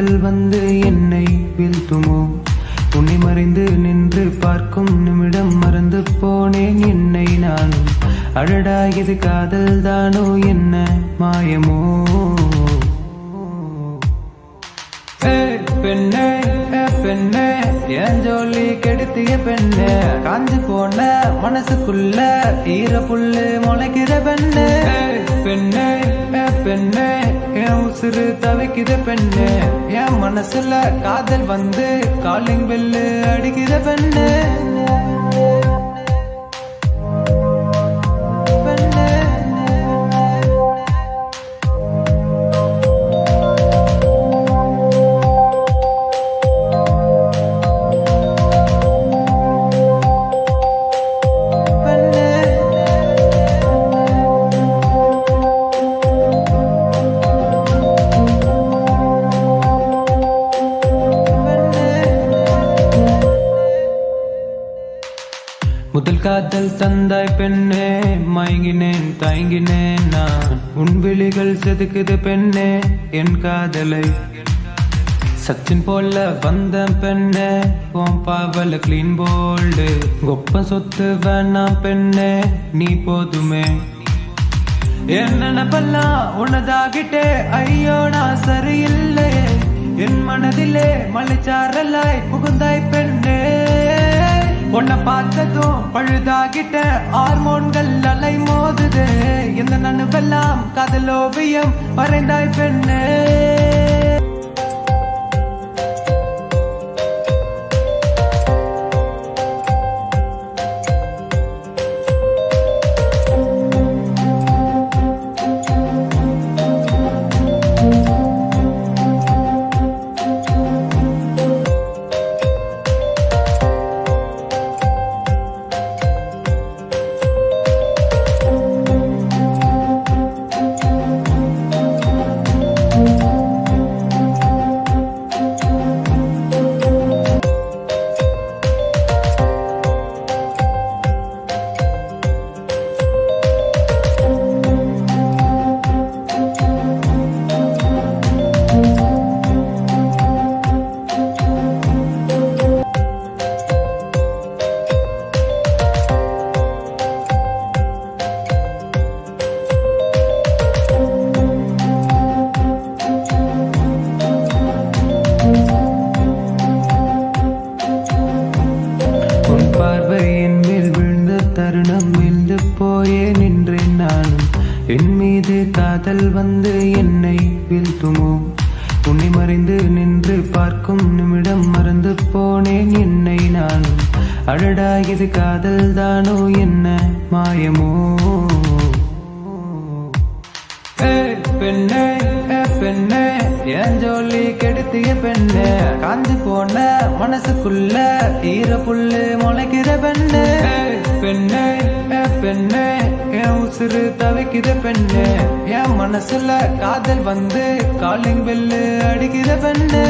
காதல் வந்து என்னை வீழ்த்துமோ? உன்னை மறைந்து நின்று பார்க்கும் நிமிடம் மறந்து போனேன் என்னை நானும். அடடா இது காதல் தானோ என்ன மாயமோ? பெண்ணே பெண்ணே என் ஜோலி கெடுத்திய பெண்ணே, காஞ்சு போன மனசுக்குள்ள ஈர புல்லு முளைக்கிற பெண்ணே. பெண்ணே பெண்ணே என் உசுறு தவிக்கிற பெண்ணே, என் மனசுல காதல் வந்து காலிங் பெல்லு அடிக்கிற பெண்ணே. முதல் காதல் தந்தாய் பெண்ணே, மயங்கினேன் தயங்கினேன் நான். உன் விழிகள் செதுக்குது பெண்ணே என் காதலை. சச்சின் போல வந்த பெண்ணே உன் பாவல கிளீன் போல்டு. கொப்ப சொத்து வேணாம் பெண்ணே நீ போதுமே. என் நினப்பெல்லாம் உனதாகிட்டே ஐயோ நான் சரியில்லை. என் மனதிலே மலைச்சாரலாய் புகுந்தாய் பெண்ணே. உன்னை பார்த்ததும் பழுதாகிட்ட ஹார்மோன்கள் அலை மோதுது. இந்த நனுவெல்லாம் காதலோவியம் வரைந்தாய் பெண்ணே. போயே நின்றேன் நானும். என் மீது காதல் வந்து என்னை வீழ்த்துமோ? உன்னை மறைந்து நின்று பார்க்கும் நிமிடம் மறந்து போனேன் என்னை நானும். அடடா இது காதல் தானோ என்ன மாயமோ? பெண்ணே பெண்ணே என் ஜோலி கெடுத்திய பெண்ணே, காஞ்சு போன மனசுக்குள்ள ஈர புல்லு முளைக்கிற பெண்ணே. பெண்ணே பெண்ணே என் உசுறு தவிக்கிற பெண்ணே, என் மனசுல காதல் வந்து காலிங் பெல்லு அடிக்கிற பெண்ணே.